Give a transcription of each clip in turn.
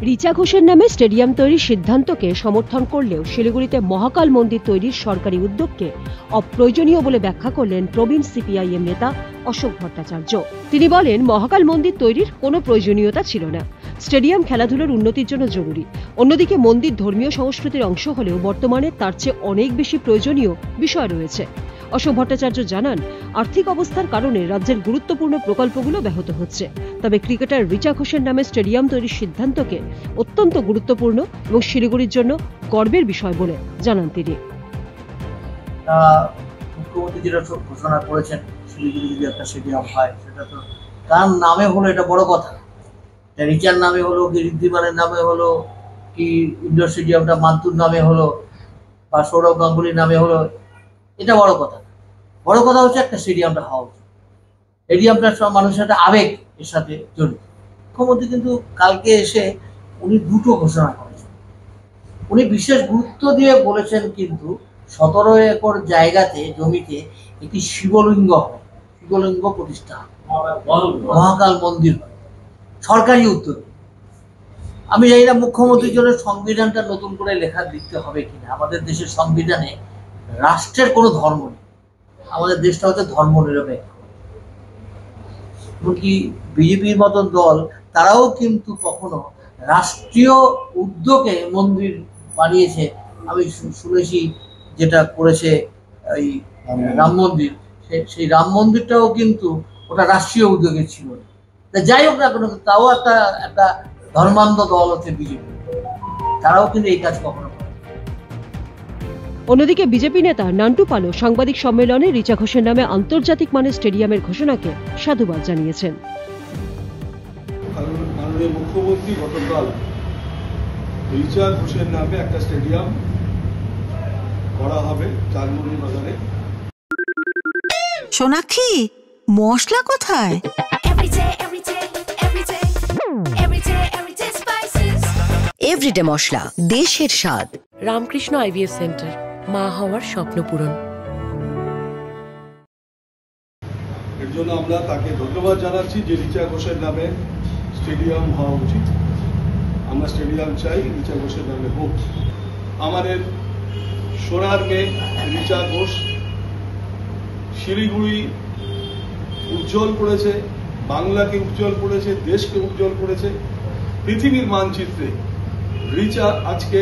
রিচা ঘোষের নামে স্টেডিয়াম তৈরির সিদ্ধান্তকে সমর্থন করলেও শিলিগুড়িতে মহাকাল মন্দির তৈরির সরকারি উদ্যোগকে অপ্রয়োজনীয় বলে ব্যাখ্যা করলেন প্রবীণ সিপিআইএম নেতা অশোক ভট্টাচার্য। তিনি বলেন, মহাকাল মন্দির তৈরির কোনো প্রয়োজনীয়তা ছিল না। স্টেডিয়াম খেলাধুলার উন্নতির জন্য জরুরি। অন্যদিকে মন্দির ধর্মীয় সংস্কৃতির অংশ হলেও বর্তমানে তার চেয়ে অনেক বেশি প্রয়োজনীয় বিষয় রয়েছে। অশোক ভট্টাচার্য জানান, আর্থিক অবস্থার কারণে রাজ্যের গুরুত্বপূর্ণ প্রকল্পগুলো ব্যাহত হচ্ছে। তবে ক্রিকেটার রিচা ঘোষের নামে স্টেডিয়াম তৈরির সিদ্ধান্তকে অত্যন্ত গুরুত্বপূর্ণ এবং শিলিগুড়ির জন্য গর্বের বিষয় বলে জানান তিনি। মুখ্যমন্ত্রী যেটা ঘোষণা করেছেন, শিলিগুড়ি যদি একটা স্টেডিয়াম হয়, সেটা তো তার নামে হলো, এটা বড় কথা। রিচার নামে হলো কি ঋদ্ধিমানের নামে হলো কি ইন্ডোর স্টেডিয়ামটা মান্তুর নামে হলো বা সৌরভ গাঙ্গুলির নামে হলো, এটা বড় কথা। বড় কথা হচ্ছে একটা স্টেডিয়ামটা হওয়া উচিত। স্টেডিয়ামটা সব মানুষের একটা আবেগ এর সাথে জড়িত। মুখ্যমন্ত্রী কিন্তু কালকে এসে উনি দুটো ঘোষণা করেছেন। উনি বিশেষ গুরুত্ব দিয়ে বলেছেন কিন্তু 17 একর জায়গাতে জমিতে একটি শিবলিঙ্গ হবে, শিবলিঙ্গ প্রতিষ্ঠা, মহাকাল মন্দির হবে, সরকারি উদ্যোগে। আমি জানি না মুখ্যমন্ত্রীর জন্য সংবিধানটা নতুন করে লিখতে হবে কিনা। আমাদের দেশের সংবিধানে রাষ্ট্রের কোনো ধর্ম নেই, আমাদের দেশটা হচ্ছে ধর্ম নিরপেক্ষ। এমনকি বিজেপির মতন দল, তারাও কিন্তু কখনো রাষ্ট্রীয় উদ্যোগে মন্দির বানিয়েছে। আমি শুনেছি যেটা করেছে এই রাম মন্দির, সেই রাম মন্দিরটাও কিন্তু ওটা রাষ্ট্রীয় উদ্যোগে ছিল। যাই হোক না কেন, তাও একটা ধর্মান্ধ দল হচ্ছে বিজেপি, তারাও কিন্তু এই কাজ কখনো করে। অন্যদিকে বিজেপি নেতা নান্টু পালও সাংবাদিক সম্মেলনে রিচা ঘোষের নামে আন্তর্জাতিক মানের স্টেডিয়ামের ঘোষণাকে সাধুবাদ জানিয়েছেন। মাননীয় মুখ্যমন্ত্রী গতকাল রিচা ঘোষের নামে একটা স্টেডিয়াম করা হবে চারমুড়ি বাজারে। সোনাক্ষী, মশলা কোথায়? এভরিডে মশলা, দেশের স্বাদ। রামকৃষ্ণ আইভিএফ সেন্টার, মা হওয়ার স্বপ্ন পূরণ। এর জন্য আমরা তাকে ধন্যবাদ জানাচ্ছি যে রিচা ঘোষের নামে স্টেডিয়াম হওয়া উচিত। আমরা স্টেডিয়াম চাই, রিচা ঘোষের নামে হোক। আমাদের সোনার মেয়ে রিচা ঘোষ শিলিগুড়ি উজ্জ্বল করেছে, বাংলাকে উজ্জ্বল করেছে, দেশকে উজ্জ্বল করেছে। পৃথিবীর মানচিত্রে রিচা আজকে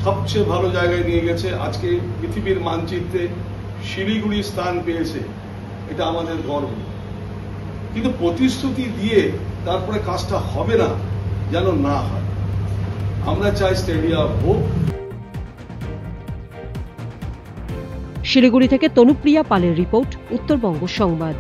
সবচেয়ে ভালো জায়গায় নিয়ে গেছে। আজকে পৃথিবীর মানচিত্রে শিলিগুড়ি স্থান পেয়েছে, এটা আমাদের গর্ব। কিন্তু প্রতিশ্রুতি দিয়ে তারপরে কাজটা হবে না, যেন না হয়। আমরা চাই স্টেডিয়াম হোক। শিলিগুড়ি থেকে তনুপ্রিয়া পালের রিপোর্ট, উত্তরবঙ্গ সংবাদ।